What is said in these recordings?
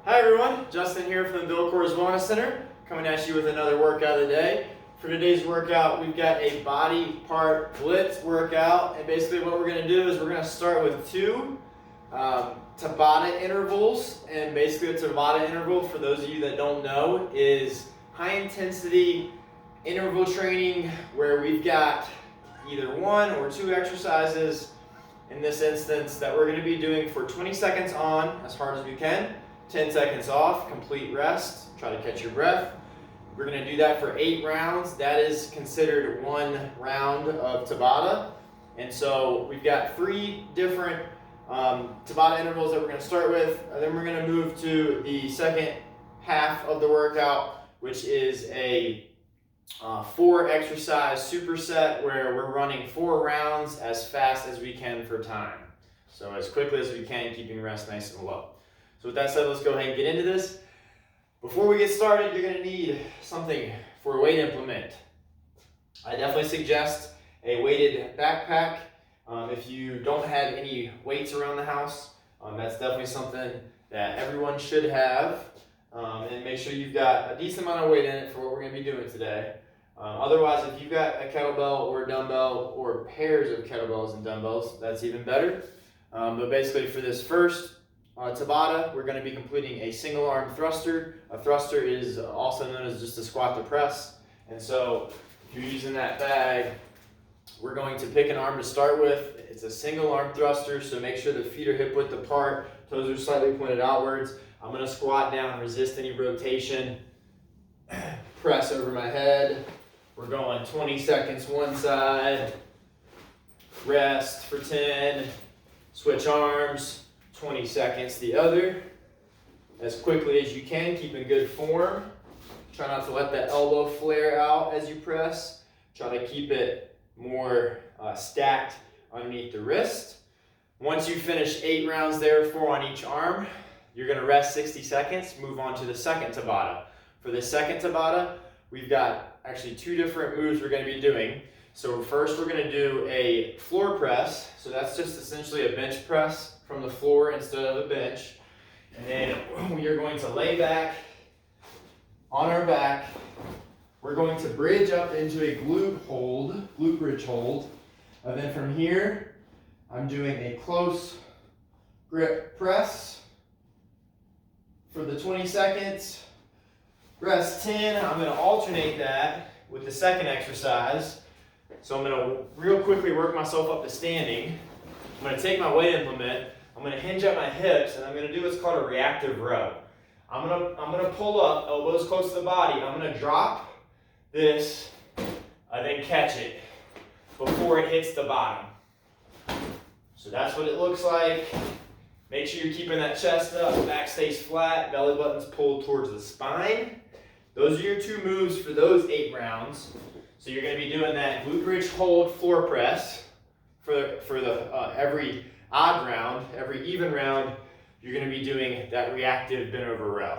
Hi everyone, Justin here from the Bill Coors Wellness Center, coming at you with another workout of the day. For today's workout, we've got a body part Blitz workout, and basically what we're going to do is we're going to start with two Tabata intervals. And basically a Tabata interval, for those of you that don't know, is high intensity interval training where we've got either one or two exercises in this instance that we're going to be doing for 20 seconds on as hard as we can, 10 seconds off, complete rest, try to catch your breath. We're going to do that for 8 rounds. That is considered one round of Tabata. And so we've got 3 different Tabata intervals that we're going to start with. And then we're going to move to the second half of the workout, which is a 4 exercise superset where we're running 4 rounds as fast as we can for time. So as quickly as we can, keeping rest nice and low. So with that said, let's go ahead and get into this. Before we get started, you're going to need something for a weight implement. I definitely suggest a weighted backpack. If you don't have any weights around the house, that's definitely something that everyone should have. And make sure you've got a decent amount of weight in it for what we're going to be doing today. Otherwise, if you've got a kettlebell or a dumbbell or pairs of kettlebells and dumbbells, that's even better. But basically for this first Tabata, we're going to be completing a single arm thruster. A thruster is also known as just a squat to press. And so if you're using that bag, we're going to pick an arm to start with. It's a single arm thruster, so make sure the feet are hip width apart, toes are slightly pointed outwards. I'm going to squat down, resist any rotation, press over my head. We're going 20 seconds one side, rest for 10, switch arms, 20 seconds the other, as quickly as you can, keep in good form. Try not to let that elbow flare out as you press. Try to keep it more stacked underneath the wrist. Once you finish 8 rounds there, 4 on each arm, you're going to rest 60 seconds, move on to the second Tabata. For the second Tabata, we've got actually 2 different moves we're going to be doing. So first we're going to do a floor press. So that's just essentially a bench press from the floor instead of a bench. And then we are going to lay back on our back. We're going to bridge up into a glute bridge hold. And then from here, I'm doing a close grip press for the 20 seconds. Rest 10. I'm going to alternate that with the second exercise. So I'm going to real quickly work myself up to standing. I'm going to take my weight implement. I'm going to hinge at my hips, and I'm going to do what's called a reactive row. I'm going to pull up, elbows close to the body. I'm going to drop this, then catch it before it hits the bottom. So that's what it looks like. Make sure you're keeping that chest up, back stays flat, belly button's pulled towards the spine. Those are your 2 moves for those 8 rounds. So you're going to be doing that glute bridge hold floor press for the every odd round, every even round, you're going to be doing that reactive bent over row.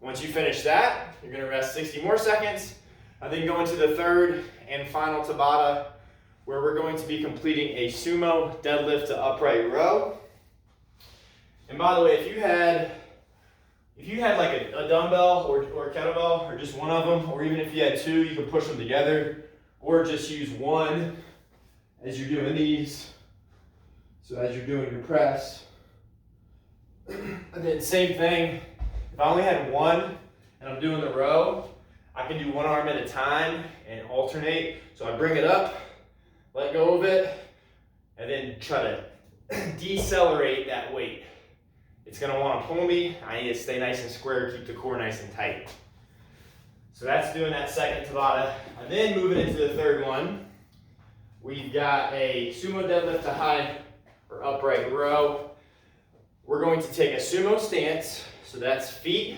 Once you finish that, you're going to rest 60 more seconds, and then go into the third and final Tabata, where we're going to be completing a Sumo deadlift to upright row. And by the way, if you had like a dumbbell or a kettlebell, or just one of them, or even if you had 2, you could push them together, or just use one as you're doing these. So as you're doing your press, and then same thing, if I only had one and I'm doing the row, I can do one arm at a time and alternate. So I bring it up, let go of it, and then try to decelerate that weight. It's going to want to pull me. I need to stay nice and square, keep the core nice and tight. So that's doing that second Tabata. And then moving into the third one, we've got a Sumo deadlift to high or upright row. We're going to take a Sumo stance. So that's feet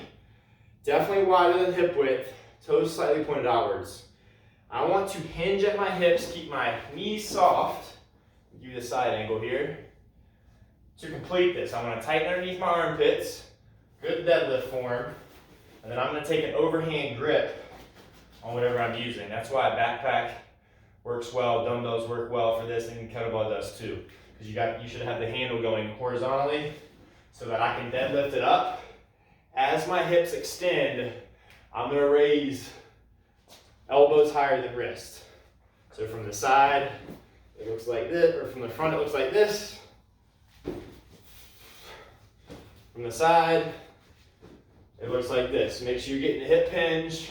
definitely wider than hip width, toes slightly pointed outwards. I want to hinge at my hips, keep my knees soft. Give you the side angle here. To complete this, I'm going to tighten underneath my armpits, good deadlift form, and then I'm going to take an overhand grip on whatever I'm using. That's why a backpack works well, dumbbells work well for this, and kettlebell does too. Because you should have the handle going horizontally so that I can deadlift it up as my hips extend, I'm gonna raise elbows higher than wrist. So from the side, it looks like this, or from the front, it looks like this. From the side, it looks like this. Make sure you're getting a hip hinge.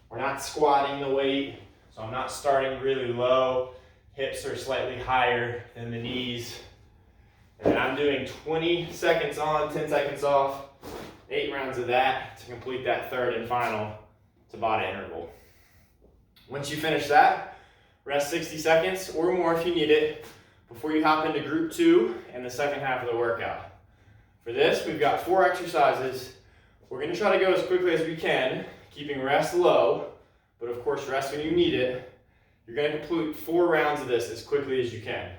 We're not squatting the weight, so I'm not starting really low. Hips are slightly higher than the knees. And then I'm doing 20 seconds on, 10 seconds off, 8 rounds of that to complete that third and final Tabata interval. Once you finish that, rest 60 seconds or more if you need it before you hop into group 2 and the second half of the workout. For this, we've got 4 exercises. We're gonna try to go as quickly as we can, keeping rest low, but of course rest when you need it. You're gonna complete 4 rounds of this as quickly as you can,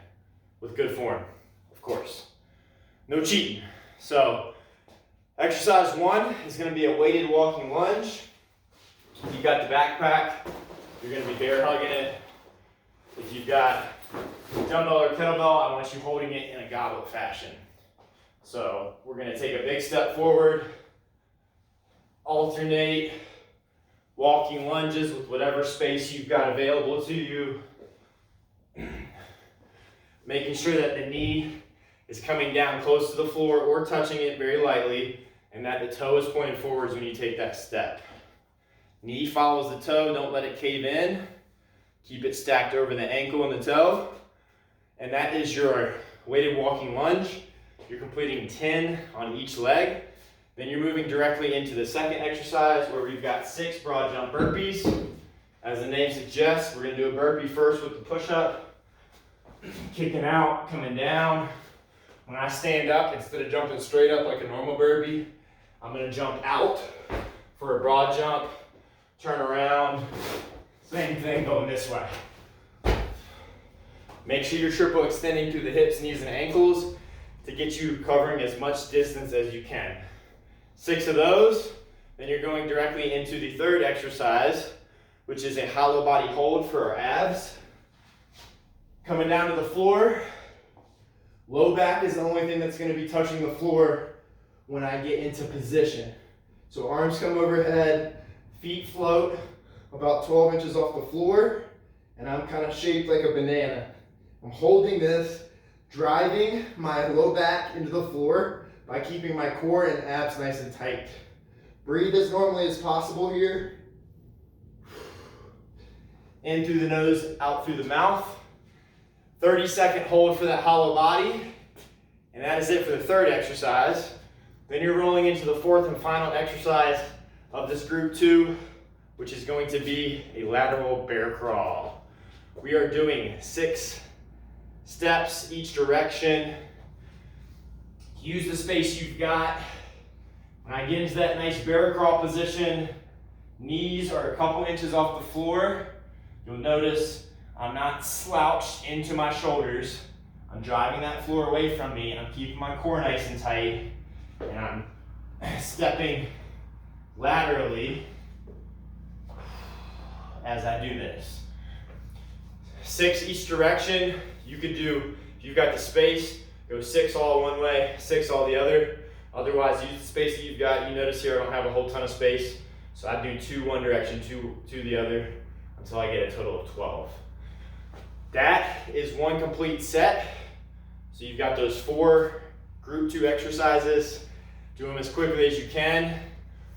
with good form, of course. No cheating. So, exercise 1 is gonna be a weighted walking lunge. If you've got the backpack, you're gonna be bear hugging it. If you've got dumbbell or kettlebell, I want you holding it in a goblet fashion. So we're gonna take a big step forward, alternate walking lunges with whatever space you've got available to you. Making sure that the knee is coming down close to the floor or touching it very lightly, and that the toe is pointed forwards when you take that step. Knee follows the toe, don't let it cave in. Keep it stacked over the ankle and the toe. And that is your weighted walking lunge. You're completing 10 on each leg. Then you're moving directly into the second exercise where we've got 6 broad jump burpees. As the name suggests, we're gonna do a burpee first with the push-up. Kicking out, coming down. When I stand up, instead of jumping straight up like a normal burpee, I'm gonna jump out for a broad jump, turn around, same thing going this way. Make sure you're triple extending through the hips, knees, and ankles to get you covering as much distance as you can. 6 of those, then you're going directly into the third exercise, which is a hollow body hold for our abs. Coming down to the floor, low back is the only thing that's gonna be touching the floor when I get into position. So arms come overhead, feet float about 12 inches off the floor, and I'm kind of shaped like a banana. I'm holding this, driving my low back into the floor by keeping my core and abs nice and tight. Breathe as normally as possible here. In through the nose, out through the mouth. 30-second hold for that hollow body. And that is it for the third exercise. Then you're rolling into the fourth and final exercise of this group 2, which is going to be a lateral bear crawl. We are doing 6 steps each direction. Use the space you've got. When I get into that nice bear crawl position, knees are a couple inches off the floor. You'll notice I'm not slouched into my shoulders. I'm driving that floor away from me. I'm keeping my core nice and tight. And I'm stepping laterally as I do this. 6 each direction. You could do, if you've got the space, go 6 all one way, 6 all the other. Otherwise, use the space that you've got. You notice here I don't have a whole ton of space. So I do 2 one direction, 2 the other, until I get a total of 12. That is one complete set. So you've got those 4 group 2 exercises. Do them as quickly as you can.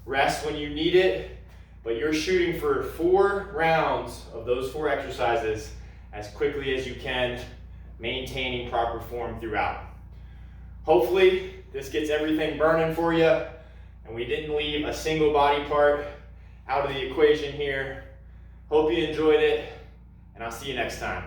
Rest when you need it. But you're shooting for 4 rounds of those 4 exercises as quickly as you can, maintaining proper form throughout. Hopefully, this gets everything burning for you, and we didn't leave a single body part out of the equation here. Hope you enjoyed it, and I'll see you next time.